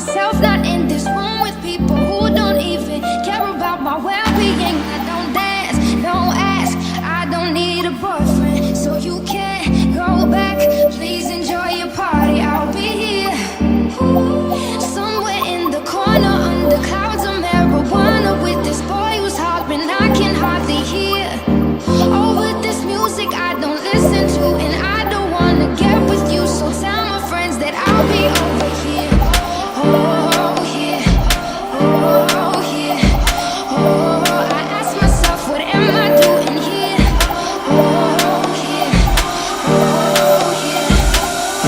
myself, not in this room with people who don't even care about my well-being. I don't dance, don't ask, I don't need a boyfriend, so you can't go back. Please enjoy your party, I'll be here somewhere in the corner under clouds of marijuana with this boy who's hollering I can hardly hear. Over this music I don't listen to, and I don't wanna get with you, so tell my friends that I'll be over here. Oh yeah, oh yeah, oh, I ask myself what am I doing here? Oh yeah,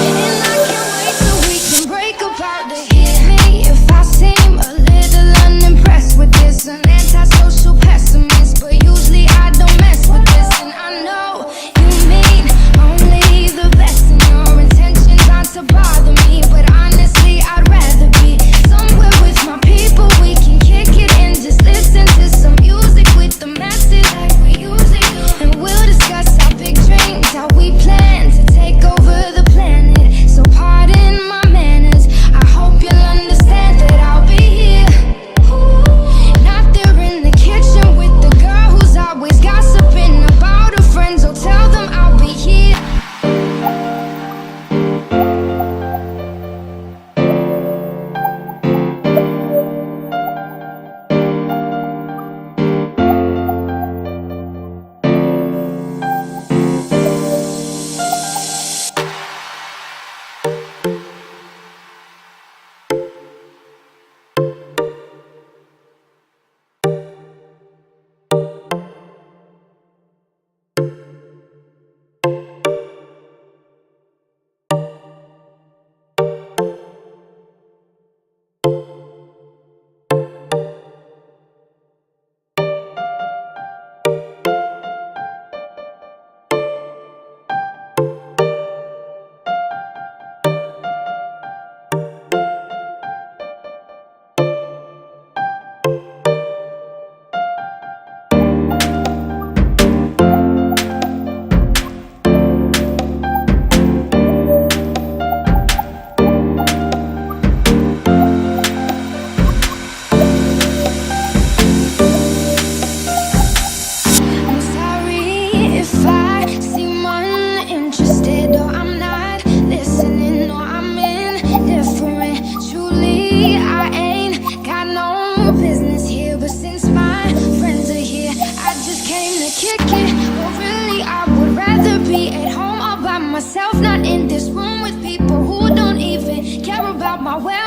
and I can't wait till we can break apart to hear me if I seem a little unimpressed with this. An antisocial pessimist, but usually I don't mess with this. And I know you mean only the best, and your intentions aren't to bother me, but honestly I'd rather be somewhere with my people. We can kick it and just listen to some music with the masses like we usually do, and we'll discuss our big dreams, how we plan to take over the planet. So pardon my manners, I hope you'll understand that I'll be here. Not there in the kitchen with the girl who's always gossiping about her friends. Oh, tell them I'll be here. I'm sorry if I seem uninterested, or I'm not listening, or I'm indifferent. Truly, I ain't got no business here, but since my friends are here, I just came to kick it. But really, I would rather be at home all by myself, not in this room with people who don't even care about my well